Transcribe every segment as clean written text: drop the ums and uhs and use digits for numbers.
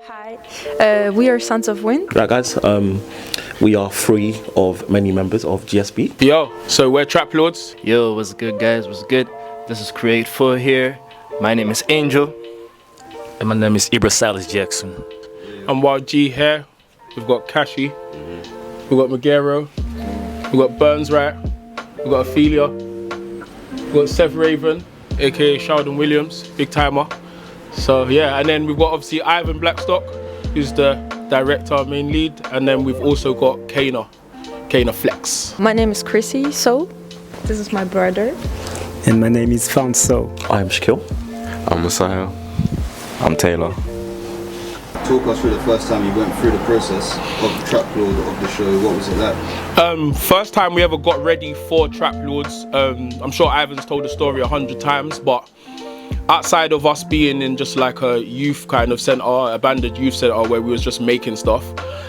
Hi, we are Sons of Wind. Right, guys, we are 3 of many members of GSB. Yo, so we're Traplords. Yo, what's good, guys? What's good? This is Create4 here. My name is Angel. And my name is Ibra Silas Jackson. I'm Wild G here. We've got Kashi. We've got Magero. We've got Burns Right. We've got Ophelia. We've got Seth Raven, aka Sheldon Williams, big timer. So yeah, and then we've got obviously Ivan Blackstock, who's the director, main lead, and then we've also got Kana Flex. My name is Chrissy, so this is my brother. And my name is Found So. I'm Shaquille. I'm Messiah. I'm Taylor. Talk us through the first time you went through the process of the Traplord of the show. What was it like? First time we ever got ready for Traplords. I'm sure Ivan's told the story 100 times, but outside of us being in just like a youth kind of centre, abandoned youth centre where we was just making stuff,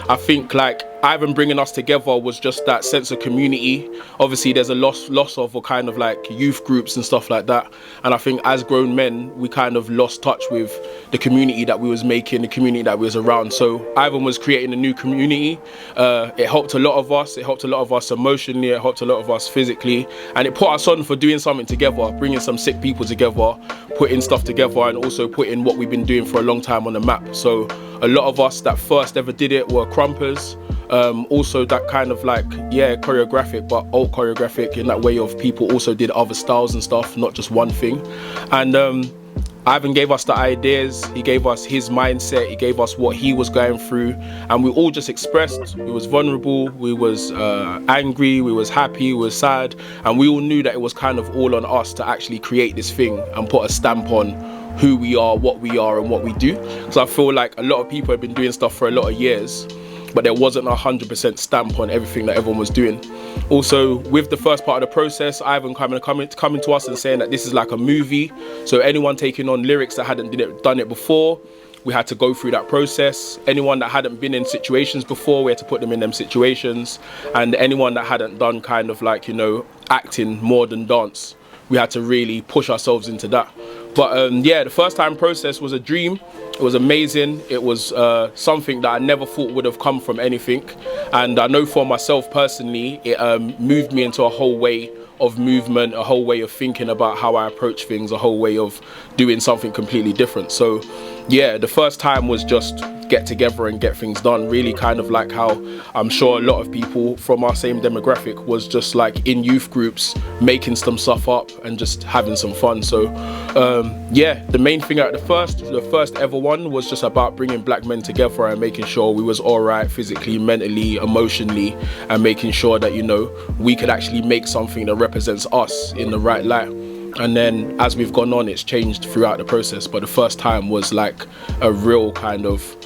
I think like Ivan bringing us together was just that sense of community. Obviously there's a loss of a kind of like youth groups and stuff like that, and I think as grown men we kind of lost touch with the community that we was making, the community that we was around. So Ivan was creating a new community. It helped a lot of us. It helped a lot of us emotionally. It helped a lot of us physically, and it put us on for doing something together, bringing some sick people together, putting stuff together, and also putting what we've been doing for a long time on the map. So a lot of us that first ever did it were crumpers. Also that kind of like, yeah, choreographic, but old choreographic in that way of people also did other styles and stuff, not just one thing. And Ivan gave us the ideas, he gave us his mindset, he gave us what he was going through, and we all just expressed. We was vulnerable, we was angry, we was happy, we was sad, and we all knew that it was kind of all on us to actually create this thing and put a stamp on who we are, and what we do. So I feel like a lot of people have been doing stuff for a lot of years, but there wasn't a 100% stamp on everything that everyone was doing. Also, with the first part of the process, Ivan coming to us and saying that this is like a movie. So anyone taking on lyrics that hadn't done it before, we had to go through that process. Anyone that hadn't been in situations before, we had to put them in them situations. And anyone that hadn't done kind of like, you know, acting more than dance, we had to really push ourselves into that. But yeah, the first time process was a dream. It was amazing. It was something that I never thought would have come from anything. And I know for myself personally, it moved me into a whole way of movement, a whole way of thinking about how I approach things, a whole way of doing something completely different. So yeah, the first time was just get together and get things done, really kind of like how I'm sure a lot of people from our same demographic was just like in youth groups, making some stuff up and just having some fun. So yeah, the main thing at the first ever one was just about bringing black men together and making sure we was all right physically, mentally, emotionally, and making sure that, you know, we could actually make something that represents us in the right light. And then as we've gone on, it's changed throughout the process, but the first time was like a real kind of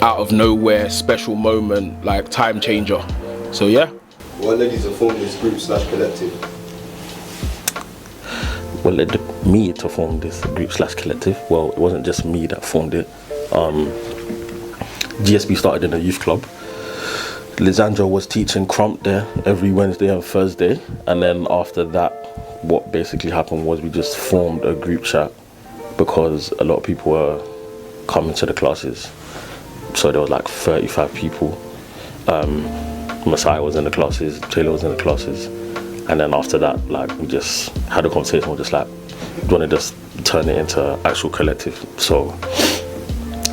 out of nowhere special moment, like time changer. So yeah. What led you to form this group / collective? What led me to form this group / collective? Well, it wasn't just me that formed it. GSB started in a youth club. Lisandro was teaching crump there every Wednesday and Thursday, and then after that, what basically happened was we just formed a group chat because a lot of people were coming to the classes. So there was like 35 people. Messiah was in the classes, Taylor was in the classes, and then after that, like we just had a conversation. We're just like, we want to just turn it into actual collective. So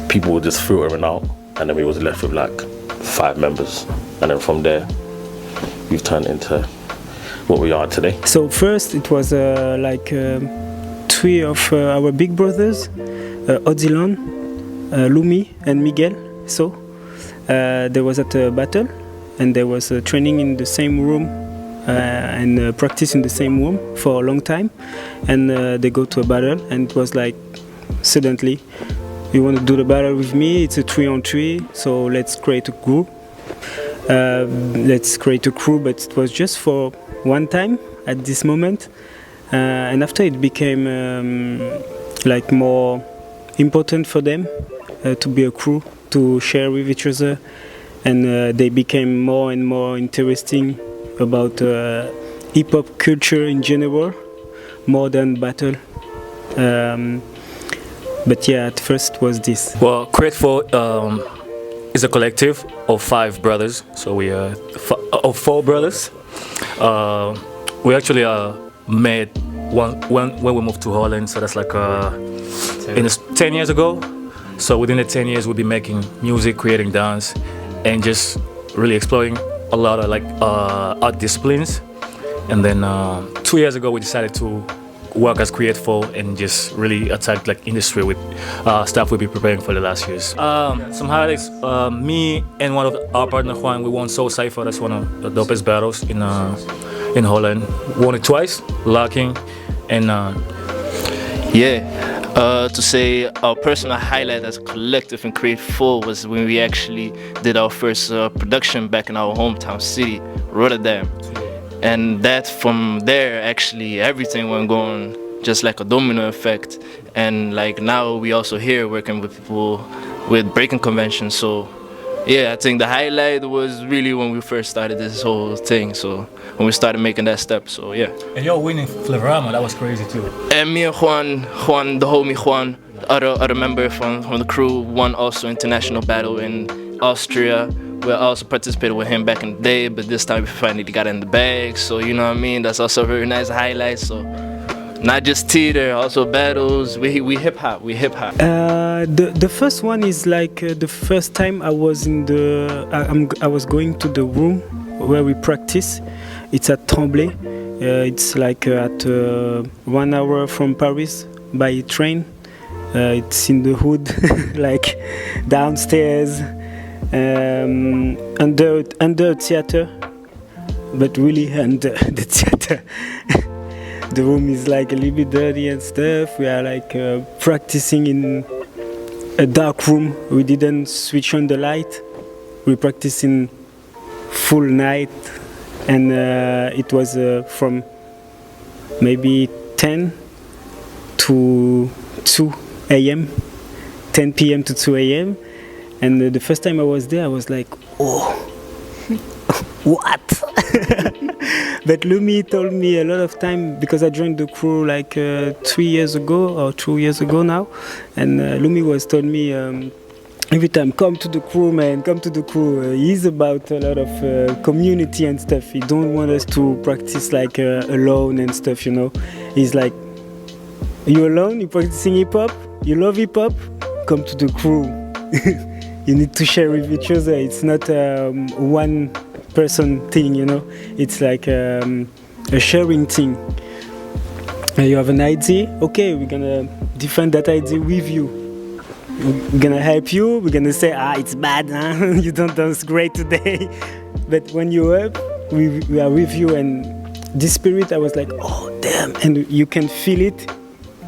people were just filtering out, and then we was left with like 5 members, and then from there, we've turned into what we are today. So first it was like 3 of our big brothers, Odilon, Lumi and Miguel. So there was at a battle, and there was training in the same room and practice in the same room for a long time, and they go to a battle, and it was like suddenly, you want to do the battle with me? It's a 3-on-3, so let's create a group. Let's create a crew, but it was just for one time at this moment, and after it became like more important for them to be a crew, to share with each other, and they became more and more interesting about hip-hop culture in general, more than battle. But yeah, at first was this. Well, Create4 is a collective of 5 brothers. So we are of 4 brothers. We actually met when we moved to Holland. So that's like 10 years ago. So within the 10 years, we'll be making music, creating dance, and just really exploring a lot of like art disciplines. And then 2 years ago, we decided to work as Create4 and just really attack like industry with stuff we've been preparing for the last years. Some highlights: me and one of our partner Juan, we won Soul Cypher. That's one of the dopest battles in Holland. Won it twice, locking, and To say our personal highlight as a collective in Create4 was when we actually did our first production back in our hometown city, Rotterdam. And that from there, actually, everything went going just like a domino effect. And like now we also here working with people with Breakin Convention. So yeah, I think the highlight was really when we first started this whole thing. So when we started making that step, so yeah. And you're winning Flavorama, that was crazy too. And me and Juan, the homie Juan, the other member from the crew, won also international battle in Austria. We also participated with him back in the day, but this time we finally got in the bag. So you know what I mean, that's also a very nice highlight. So not just theater, also battles. We hip hop. The first one is like the first time I was in I was going to the room where we practice. It's at Tremblay. It's like at 1 hour from Paris by train. It's in the hood, like downstairs, under a theater, but really under the theater. The room is like a little bit dirty and stuff. We are like practicing in a dark room. We didn't switch on the light. We practiced in full night, and it was from maybe 10 to 2 a.m., 10 p.m. to 2 a.m. And the first time I was there, I was like, oh, what? But Lumi told me a lot of time, because I joined the crew like 3 years ago or 2 years ago now, and Lumi was told me every time, come to the crew, man, come to the crew. He's about a lot of community and stuff. He don't want us to practice like alone and stuff, you know. He's like, you alone, you practicing hip hop, you love hip hop, come to the crew. You need to share with each other. It's not one person thing, you know. It's like a sharing thing. You have an idea, okay, we're gonna defend that idea with you. We're gonna help you. We're gonna say, it's bad, huh? You don't dance great today. But when you're up, we are with you, and this spirit, I was like, oh damn, and you can feel it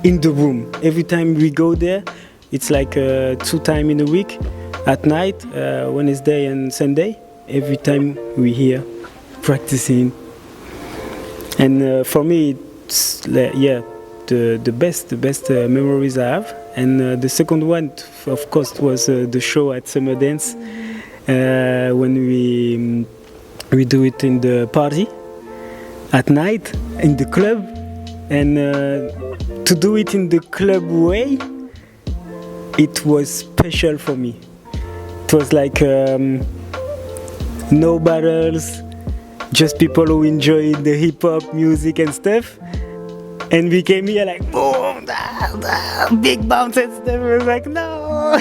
in the room. Every time we go there, it's like 2 times in a week, at night, Wednesday and Sunday. Every time we here practicing, and for me, it's the best memories I have. And the second one, of course, was the show at Summer Dance, when we do it in the party at night in the club, and to do it in the club way, it was special for me. It was like no battles, just people who enjoy the hip hop music and stuff. And we came here like boom, big bounce and stuff. I was like, no.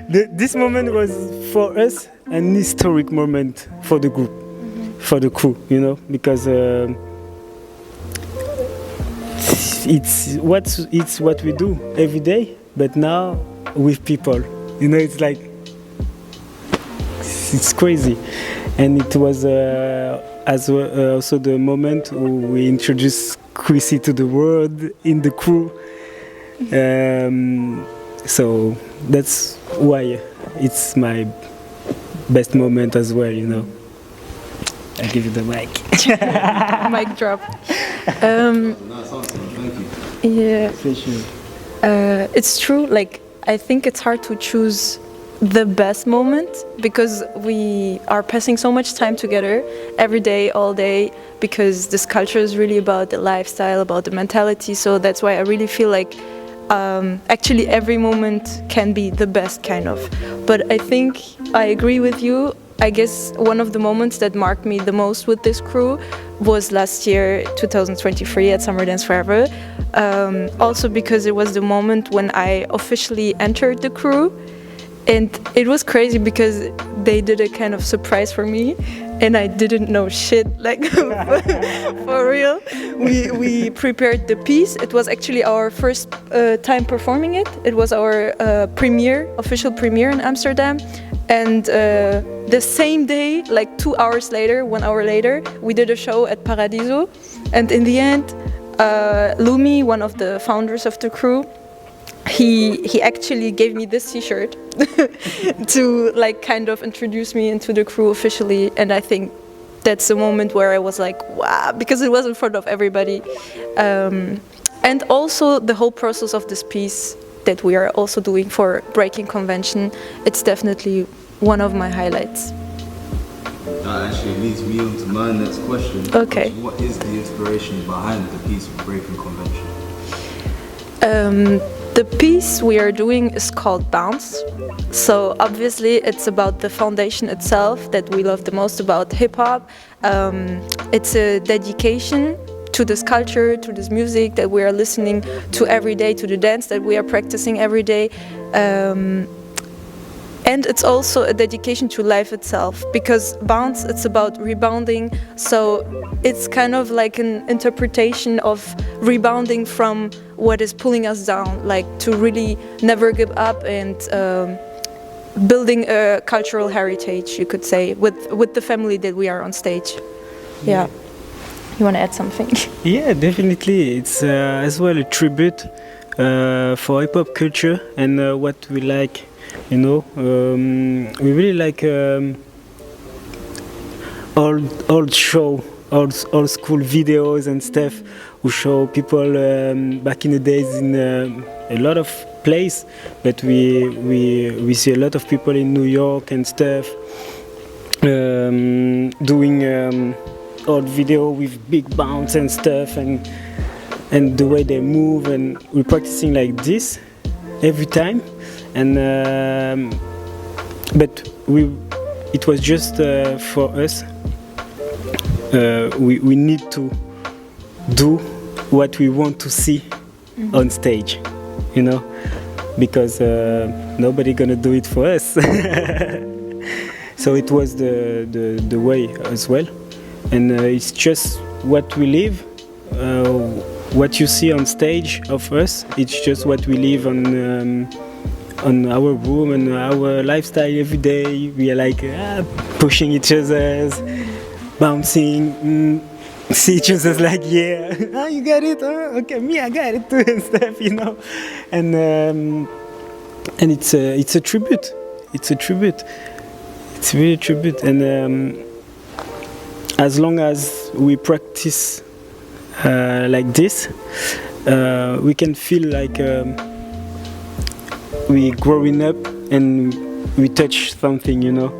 This moment was for us an historic moment for the group, for the crew, you know, because it's what we do every day, but now with people, you know, it's like it's crazy. And it was also the moment we introduced Chrissy to the world in the crew. So that's why it's my best moment as well, you know. I give you the mic. Mic drop. Nice answer, thank you. Yeah. For sure. It's true. Like, I think it's hard to choose the best moment, because we are passing so much time together every day, all day, because this culture is really about the lifestyle, about the mentality. So that's why I really feel like Actually, every moment can be the best, kind of. But I think I agree with you. I guess one of the moments that marked me the most with this crew was last year, 2023, at Summer Dance Forever. Also because it was the moment when I officially entered the crew. And it was crazy because they did a kind of surprise for me, and I didn't know shit, like, for real. We prepared the piece. It was actually our first time performing it. It was our official premiere in Amsterdam. And the same day, like 2 hours later, 1 hour later, we did a show at Paradiso. And in the end, Lumi, one of the founders of the crew, he actually gave me this t-shirt to like kind of introduce me into the crew officially, and I think that's the moment where I was like, wow, because it was in front of everybody. And also the whole process of this piece that we are also doing for Breakin Convention, it's definitely one of my highlights. That actually leads me on to my next question. Okay. What is the inspiration behind the piece of Breakin Convention? The piece we are doing is called Bounce. So obviously it's about the foundation itself that we love the most about hip-hop. It's a dedication to this culture, to this music that we are listening to every day, to the dance that we are practicing every day. And it's also a dedication to life itself, because bounce, it's about rebounding. So it's kind of like an interpretation of rebounding from what is pulling us down, like to really never give up and building a cultural heritage, you could say, with the family that we are on stage. Yeah. You want to add something? Yeah, definitely. It's as well a tribute for hip-hop culture and what we like. You know, we really like old school videos and stuff who show people back in the days in a lot of places, but we see a lot of people in New York and stuff doing old video with big bounce and stuff, and the way they move, and we're practicing like this every time. And but it was just for us. We need to do what we want to see on stage, you know, because nobody gonna do it for us. So it was the way as well, and it's just what we live. What you see on stage of us, it's just what we live on our room and our lifestyle every day. We are like pushing each other, bouncing, see each other like, yeah, oh, you got it, oh, okay, me, I got it too, and stuff, you know. And it's a tribute. It's a tribute. It's really a tribute. And as long as we practice like this, we can feel like we growing up and we touch something, you know,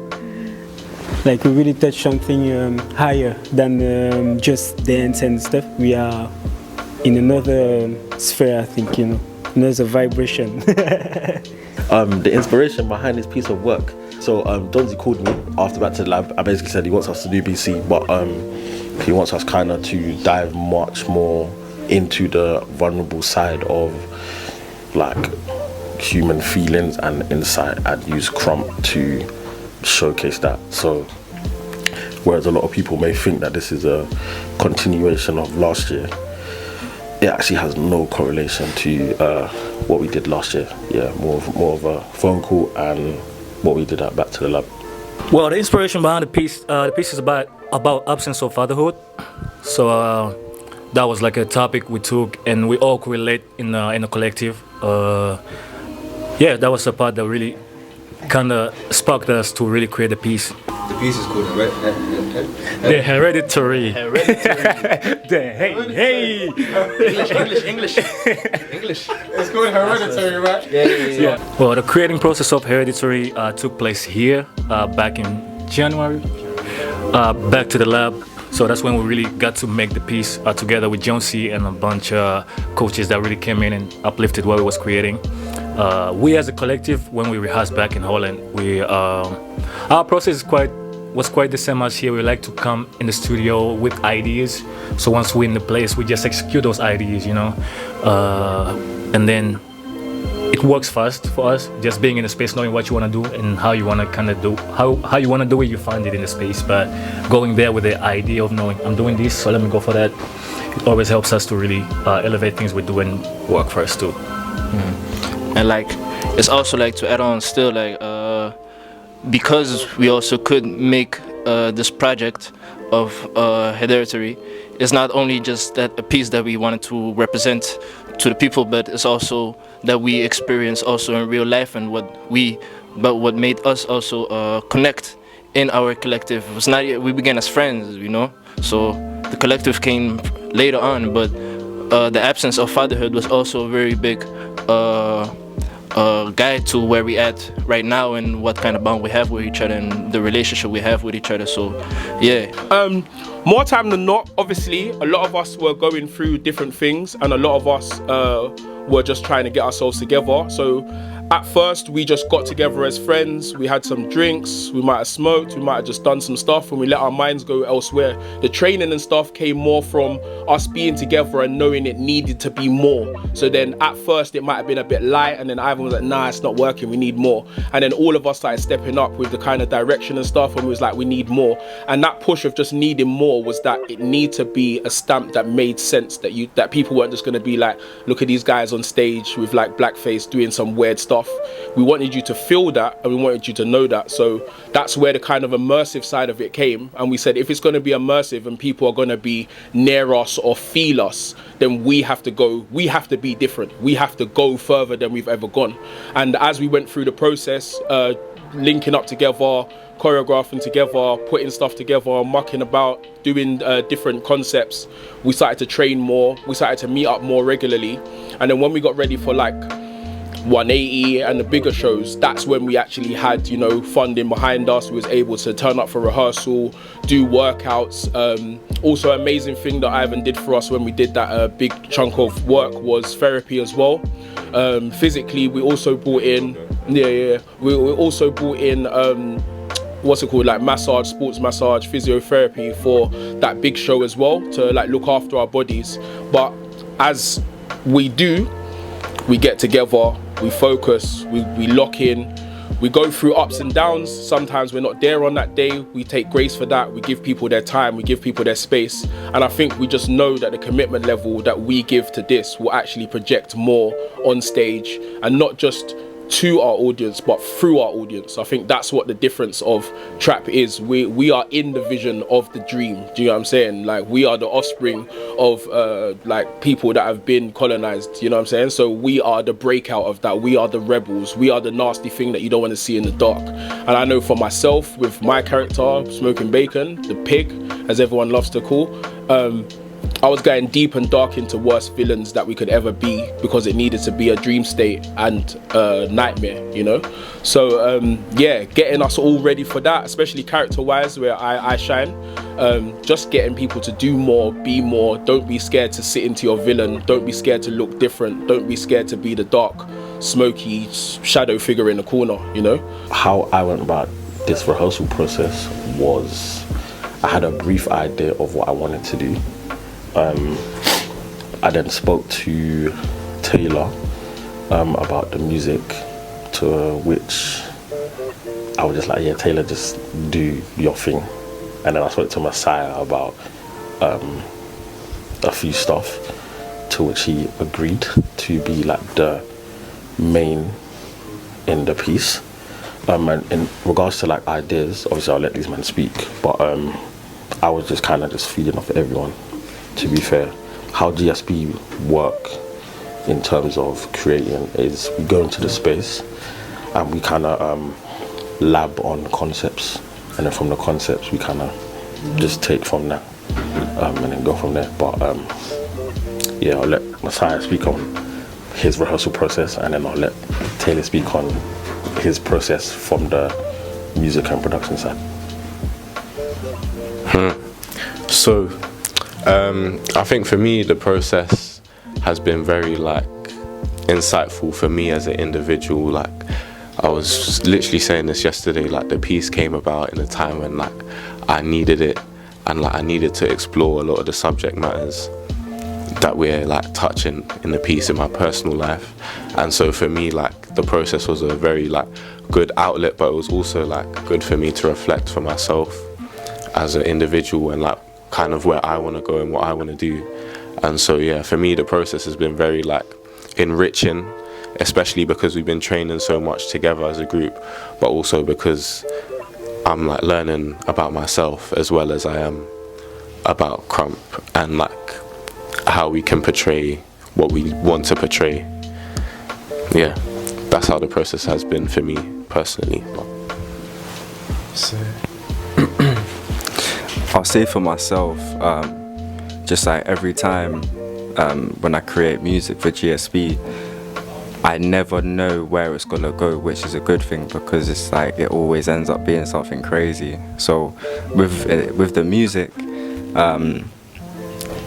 like we really touch something higher than just dance and stuff. We are in another sphere, I think, you know, another vibration. The inspiration behind this piece of work. So Donzi called me after Back to the Lab. I basically said he wants us to do BC, but he wants us kind of to dive much more into the vulnerable side of like human feelings and insight, and use Crump to showcase that. So whereas a lot of people may think that this is a continuation of last year, it actually has no correlation to what we did last year. Yeah, more of a phone call and what we did at Back to the Lab. Well, the inspiration behind the piece is about absence of fatherhood. So that was like a topic we took, and we all could relate in a collective. Yeah, that was the part that really kind of sparked us to really create a piece. The piece is called The Hereditary. Hey. English. It's called Hereditary, right? Yeah. Well, the creating process of Hereditary took place here back in January. Back to the Lab So that's when we really got to make the piece together with Jonesy and a bunch of coaches that really came in and uplifted what we was creating. We as a collective, when we rehearsed back in Holland, our process was quite the same as here. We like to come in the studio with ideas. So once we're in the place, we just execute those ideas, you know. And then it works fast for us, just being in the space, knowing what you want to do and how you want to kind of do, how you want to do it, you find it in the space. But going there with the idea of knowing, I'm doing this, so let me go for that, it always helps us to really elevate things we do and work for us too. And like, it's also like to add on still like, because we also could make this project of Hereditary, it's not only just that a piece that we wanted to represent to the people, but it's also that we experience also in real life, and what made us also connect in our collective. It was not, we began as friends, you know, so the collective came later on, but the absence of fatherhood was also a very big guide to where we at right now and what kind of bond we have with each other and the relationship we have with each other. So yeah, more time than not, obviously a lot of us were going through different things, and a lot of us were just trying to get ourselves together. So at first we just got together as friends, we had some drinks, we might have smoked, we might have just done some stuff, and we let our minds go elsewhere. The training and stuff came more from us being together and knowing it needed to be more. So then at first it might have been a bit light, and then Ivan was like, nah, it's not working, we need more. And then all of us started stepping up with the kind of direction and stuff, and we was like, we need more. And that push of just needing more was that it needed to be a stamp that made sense, that people weren't just going to be like, look at these guys on stage with like blackface doing some weird stuff. We wanted you to feel that, and we wanted you to know that. So that's where the kind of immersive side of it came. And we said, if it's going to be immersive and people are going to be near us or feel us, then we have to be different. We have to go further than we've ever gone. And as we went through the process, linking up together, choreographing together, putting stuff together, mucking about, doing different concepts, we started to train more, we started to meet up more regularly. And then when we got ready for like 180 and the bigger shows, that's when we actually had, you know, funding behind us. We was able to turn up for rehearsal, do workouts. Also amazing thing that Ivan did for us when we did that big chunk of work was therapy as well. Physically, we also brought in, we also brought in what's it called, like massage, sports massage, physiotherapy for that big show as well, to like look after our bodies. But as we do, we get together, we focus, we lock in, we go through ups and downs. Sometimes we're not there on that day, we take grace for that, we give people their time, we give people their space. And I think we just know that the commitment level that we give to this will actually project more on stage, and not just to our audience but through our audience. I think that's what the difference of Trap is. We are in the vision of the dream. Do you know what I'm saying? Like, we are the offspring of like people that have been colonized, you know what I'm saying? So we are the breakout of that. We are the rebels. We are the nasty thing that you don't want to see in the dark. And I know for myself, with my character, Smoking Bacon, the pig, as everyone loves to call, I was going deep and dark into worst villains that we could ever be, because it needed to be a dream state and a nightmare, you know? So yeah, getting us all ready for that, especially character-wise, where I shine. Just getting people to do more, be more. Don't be scared to sit into your villain. Don't be scared to look different. Don't be scared to be the dark, smoky shadow figure in the corner, you know? How I went about this rehearsal process was, I had a brief idea of what I wanted to do. I then spoke to Taylor about the music, to which I was just like, yeah, Taylor, just do your thing. And then I spoke to Messiah about a few stuff, to which he agreed to be like the main in the piece. And in regards to like ideas, obviously I'll let these men speak, but I was just kind of just feeding off everyone. To be fair, how GSB work in terms of creating is we go into the space and we kind of lab on concepts, and then from the concepts we kind of just take from that and then go from there. But yeah, I'll let Messiah speak on his rehearsal process, and then I'll let Taylor speak on his process from the music and production side. So, I think for me, the process has been very like insightful for me as an individual. Like, I was literally saying this yesterday. Like, the piece came about in a time when like I needed it, and like I needed to explore a lot of the subject matters that we're like touching in the piece in my personal life. And so for me, like, the process was a very like good outlet, but it was also like good for me to reflect for myself as an individual and like kind of where I want to go and what I want to do. And so yeah, for me the process has been very like enriching, especially because we've been training so much together as a group, but also because I'm like learning about myself as well as I am about Crump and like how we can portray what we want to portray. Yeah, that's how the process has been for me personally. So I'll say for myself, just like every time when I create music for GSB, I never know where it's gonna go, which is a good thing because it's like it always ends up being something crazy. So with the music,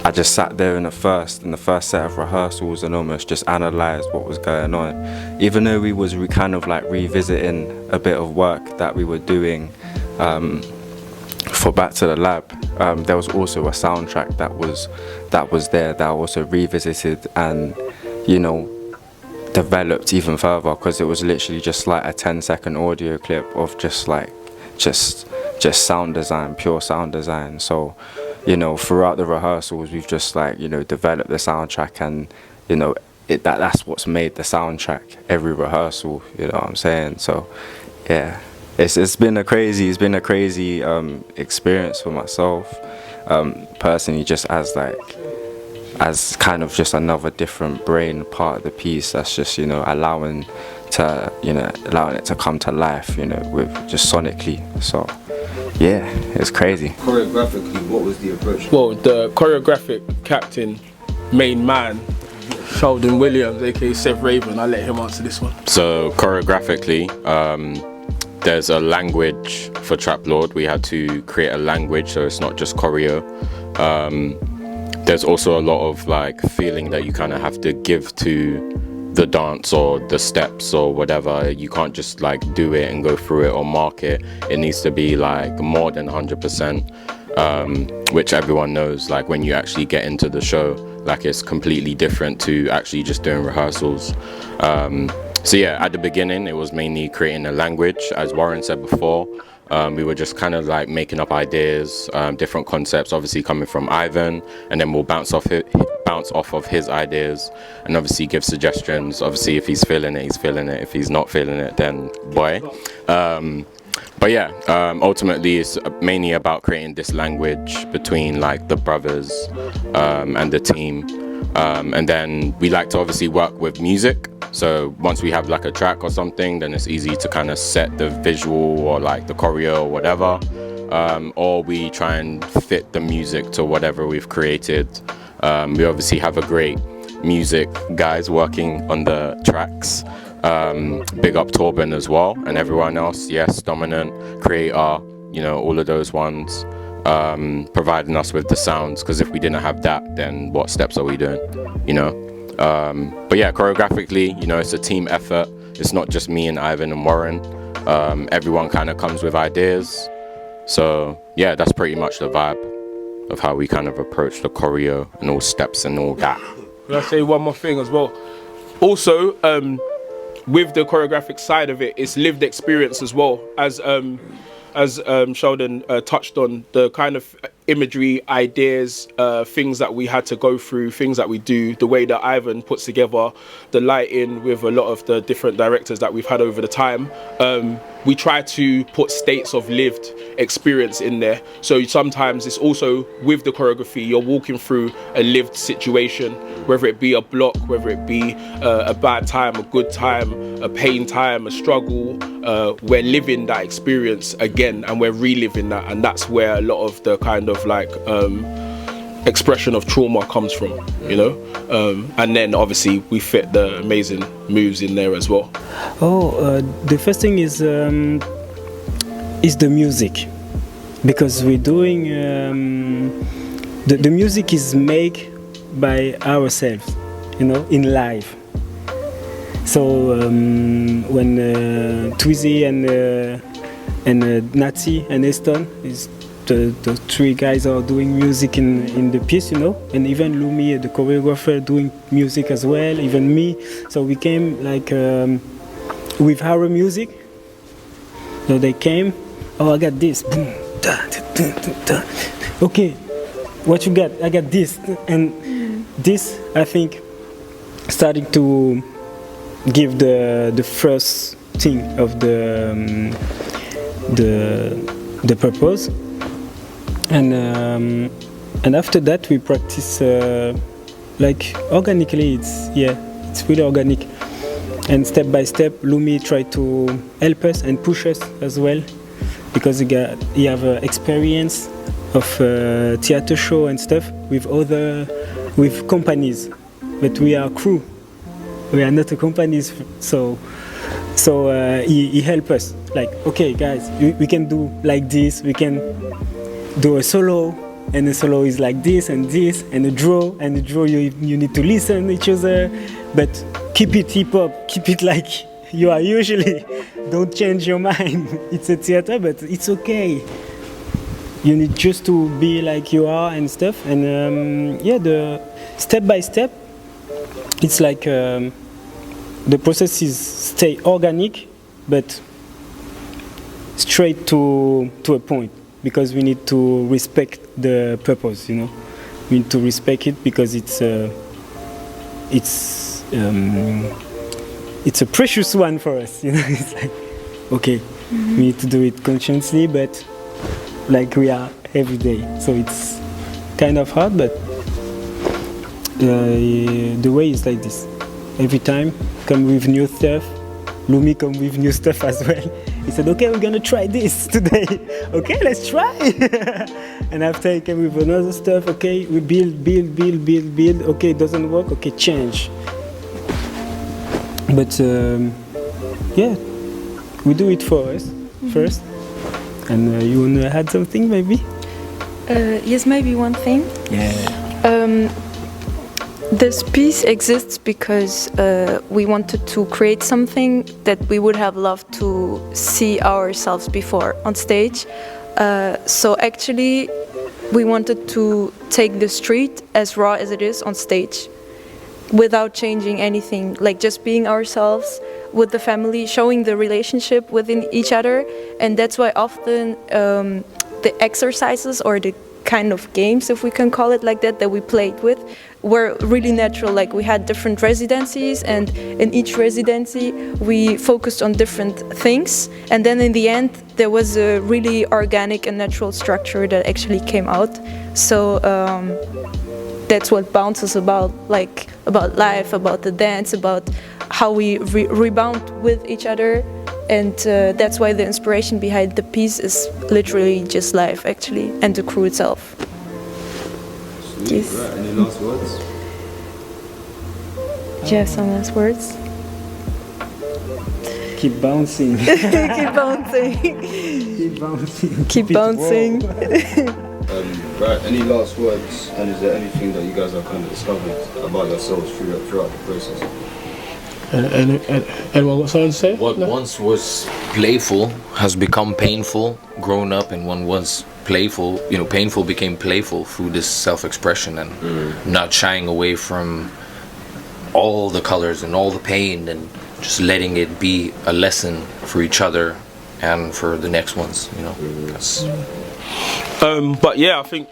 I just sat there in the first set of rehearsals and almost just analysed what was going on. Even though we kind of like revisiting a bit of work that we were doing for Back to the Lab, there was also a soundtrack that was there that I also revisited and, you know, developed even further, because it was literally just like a 10-second audio clip of just sound design, pure sound design. So, you know, throughout the rehearsals, we've just like, you know, developed the soundtrack, and, you know, that's what's made the soundtrack every rehearsal. You know what I'm saying? So, yeah, it's been a crazy experience for myself, personally, just as kind of just another different brain part of the piece. That's just, you know, allowing it to come to life, you know, with just sonically. So. Yeah, it's crazy. Choreographically, what was the approach? Well, the choreographic captain, main man, Sheldon Williams, aka Seth Raven, I'll let him answer this one. So choreographically, there's a language for Traplord. We had to create a language, so it's not just choreo. There's also a lot of like feeling that you kind of have to give to the dance or the steps or whatever. You can't just like do it and go through it or mark it. It needs to be like more than 100%, which everyone knows, like when you actually get into the show, like it's completely different to actually just doing rehearsals. So yeah, at the beginning it was mainly creating a language. As Warren said before, we were just kind of like making up ideas, different concepts, obviously coming from Ivan, and then we'll bounce off of his ideas and obviously give suggestions. Obviously if he's feeling it, he's feeling it. If he's not feeling it, then boy. But yeah, ultimately it's mainly about creating this language between like the brothers and the team. And then we like to obviously work with music. So once we have like a track or something, then it's easy to kind of set the visual or like the choreo or whatever. Or we try and fit the music to whatever we've created. We obviously have a great music guys working on the tracks. Big up Torben as well, and everyone else. Yes, Dominant, Creator, you know, all of those ones, providing us with the sounds, because if we didn't have that, then what steps are we doing, you know? But yeah, choreographically, you know, it's a team effort. It's not just me and Ivan and Warren. Everyone kind of comes with ideas. So yeah, that's pretty much the vibe of how we kind of approach the choreo and all steps and all that. Can I say one more thing as well? Also, with the choreographic side of it, it's lived experience as well. As Sheldon touched on, the kind of imagery, ideas, things that we had to go through, things that we do, the way that Ivan puts together the lighting with a lot of the different directors that we've had over the time. We try to put states of lived experience in there. So sometimes it's also with the choreography, you're walking through a lived situation, whether it be a block, whether it be a bad time, a good time, a pain time, a struggle. We're living that experience again, and we're reliving that, and that's where a lot of the kind of like expression of trauma comes from, you know. And then obviously we fit the amazing moves in there as well. The first thing is the music, because we're doing the music is made by ourselves, you know, in live. So when Twizy and Natty and Eston, the three guys are doing music in the piece, you know, and even Lumi, the choreographer, doing music as well, even me. So we came like with our music. So they came, oh, I got this. Boom, da, da, da, da, da. Okay, what you got? I got this. And this, I think, starting to give the first thing of the purpose. And after that we practice like organically. It's really organic. And step by step, Lumi tried to help us and push us as well, because he have experience of theater show and stuff with companies, but we are crew. We are not a companies, so he helped us. Like, okay, guys, we can do like this. We can do a solo, and the solo is like this, and a draw, you need to listen to each other, but keep it hip hop, keep it like you are usually. Don't change your mind. It's a theater, but it's okay. You need just to be like you are and stuff. And the step by step, it's like the process is stay organic, but straight to a point, because we need to respect the purpose. You know, we need to respect it because it's a precious one for us. You know, it's like, okay, we need to do it consciously, but like we are every day. So it's kind of hard, but the way is like this. Every time come with new stuff. Lumi come with new stuff as well. He said, okay, we're gonna try this today. Okay, let's try. And after he came with another stuff, okay, we build. Okay, it doesn't work, okay, change. But we do it for us first. And you wanna add something maybe? Yes, maybe one thing. Yeah. This piece exists because we wanted to create something that we would have loved to see ourselves before on stage. So actually, we wanted to take the street as raw as it is on stage, without changing anything, like just being ourselves with the family, showing the relationship within each other. And that's why often the exercises or the kind of games, if we can call it like that we played with, were really natural. Like, we had different residencies, and in each residency we focused on different things, and then in the end there was a really organic and natural structure that actually came out. So that's what Bounce is about, like about life, about the dance, about how we rebound with each other. And that's why the inspiration behind the piece is literally just life, actually, and the crew itself. Sweet. Yes. Right. Any last words? Do you have some last words? Keep bouncing. Keep bouncing. Keep bouncing. Keep bouncing. Right. Any last words? And is there anything that you guys have kind of discovered about yourselves throughout the process? Anyone got something to say? What once was playful has become painful, grown up, and one was playful, painful became playful through this self-expression and not shying away from all the colors and all the pain, and just letting it be a lesson for each other and for the next ones, That's... But yeah, I think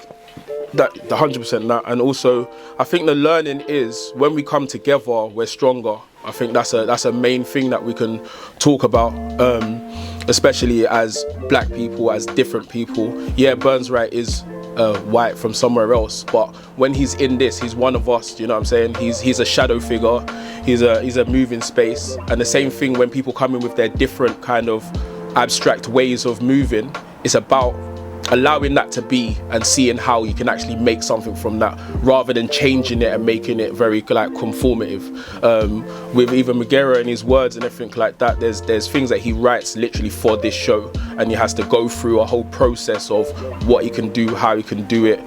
that 100% that, and also I think the learning is when we come together, we're stronger. I think that's a main thing that we can talk about, especially as black people, as different people. Yeah, Burns Wright is white from somewhere else, but when he's in this, he's one of us. You know what I'm saying? He's a shadow figure. He's a moving space. And the same thing when people come in with their different kind of abstract ways of moving, it's about allowing that to be and seeing how you can actually make something from that, rather than changing it and making it very like conformative. With even Megera and his words and everything like that, there's things that he writes literally for this show, and he has to go through a whole process of what he can do, how he can do it,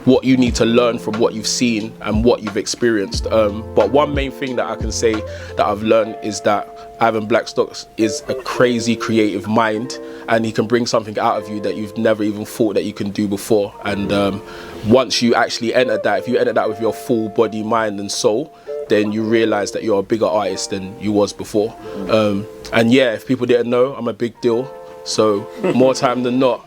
what you need to learn from what you've seen and what you've experienced. But one main thing that I can say that I've learned is that Ivan Blackstock is a crazy creative mind, and he can bring something out of you that you've never even thought that you can do before. And once you actually enter that, if you enter that with your full body, mind and soul, then you realize that you're a bigger artist than you was before. And yeah, if people didn't know, I'm a big deal. So more time than not,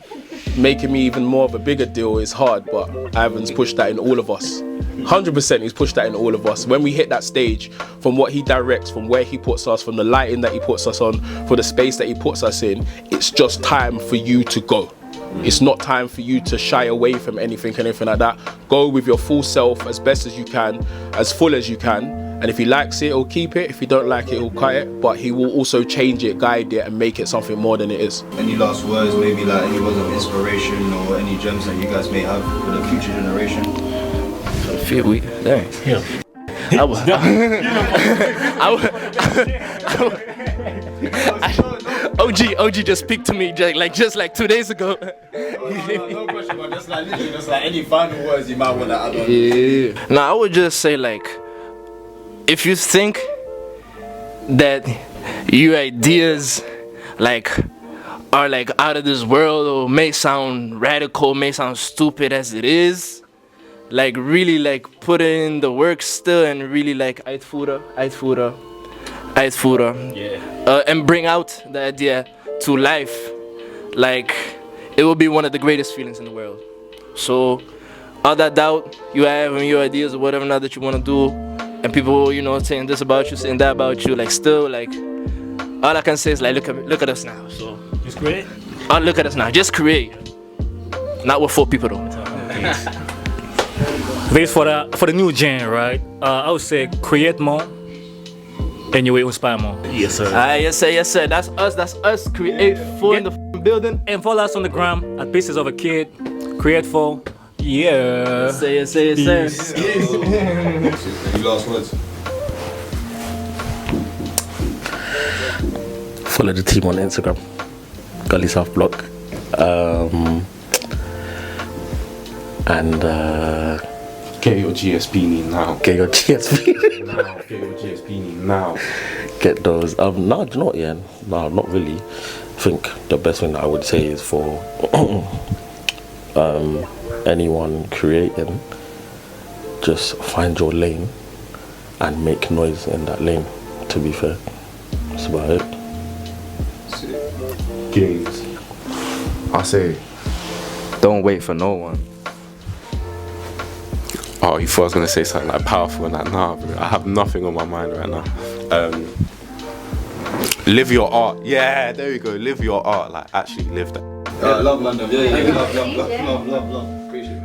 making me even more of a bigger deal is hard, but Ivan's pushed that in all of us. 100% he's pushed that in all of us. When we hit that stage, from what he directs, from where he puts us, from the lighting that he puts us on, for the space that he puts us in, it's just time for you to go. It's not time for you to shy away from anything like that. Go with your full self as best as you can, as full as you can. And if he likes it, he'll keep it. If he don't like it, he'll cut it. But he will also change it, guide it, and make it something more than it is. Any last words, maybe like any words of inspiration or any gems that you guys may have for the future generation? OG just picked to me just like 2 days ago. No question, but just like any final words you might want to add on. Yeah. Now I would just say, like, if you think that your ideas are like out of this world, or may sound radical, may sound stupid as it is, like really like put in the work still and really like uitvoeren, and bring out the idea to life, like it will be one of the greatest feelings in the world. So all that doubt you have in your ideas or whatever now that you want to do, and people, you know, saying this about you, saying that about you, like still, like, all I can say is like, look at us now. So Just create. look at us now. Just create. Not with 4 people though. This for the new gen, right? I would say create more, and you will inspire more. Yes, sir. Yes sir. That's us. Create4 in the building. And follow us on the gram at Pieces of a Kid. Create4. Yeah. Yes sir. Any last words? Follow the team on Instagram, Gully South Block, and Get your GSB now. get your GSB. Now. Get your GSB now. Get those. No, do you know what? Yeah, no, not really. I think the best thing that I would say is for anyone creating, just find your lane and make noise in that lane. To be fair, that's about it. Games. I say, don't wait for no one. Oh, you thought I was gonna say something like powerful and that. Nah, bro, I have nothing on my mind right now. Live your art. Yeah, there we go. Live your art. Like actually live that. Love London. Yeah. Love. Appreciate it.